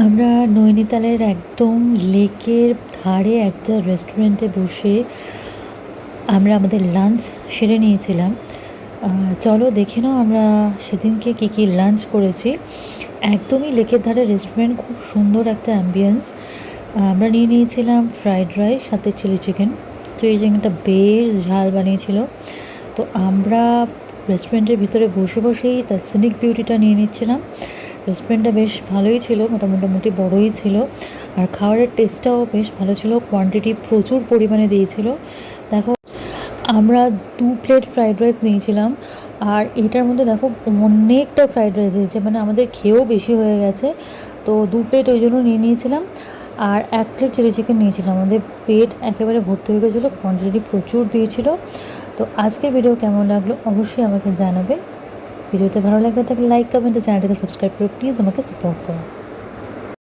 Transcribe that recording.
আমরা নৈনিতালের একদম লেকের ধারে একটা রেস্টুরেন্টে বসে আমরা আমাদের লাঞ্চ সেরে নিয়েছিলাম। চলো দেখে নাও আমরা সেদিনকে কী কী লাঞ্চ করেছি। একদমই লেকের ধারে রেস্টুরেন্ট, খুব সুন্দর একটা অ্যাম্বিয়েন্স। আমরা নিয়ে নিয়েছিলাম ফ্রাইড রাইস, সাথে চিলি চিকেন। চিলি চিকেনটা বেশ ঝাল বানিয়েছিল। তো আমরা রেস্টুরেন্টের ভিতরে বসে বসেই তার সিনিক বিউটিটা নিয়ে নিচ্ছিলাম। রেস্টুরেন্টটা বেশ ভালোই ছিল, মোটামুটি বড়োই ছিল, আর খাবারের টেস্টটাও বেশ ভালো ছিল। কোয়ান্টিটি প্রচুর পরিমাণে দিয়েছিল। দেখো, আমরা 2 প্লেট ফ্রাইড রাইস নিয়েছিলাম, আর এটার মধ্যে দেখো অনেকটা ফ্রাইড রাইস দিয়েছে, মানে আমাদের খেয়েও বেশি হয়ে গেছে। তো 2 প্লেট ওই জন্য নিয়ে নিয়েছিলাম, আর 1 প্লেট চিলি চিকেন নিয়েছিলাম। আমাদের পেট একেবারে ভর্তি হয়ে গেছিলো, কোয়ান্টিটি প্রচুর দিয়েছিল। তো আজকের ভিডিও কেমন লাগলো অবশ্যই আমাকে জানাবে। ভিডিওটা ভালো লাগলে তাকে লাইক, কমেন্ট, চ্যানেলটাকে সাবস্ক্রাইব করে প্লিজ আমাকে সাপোর্ট করো।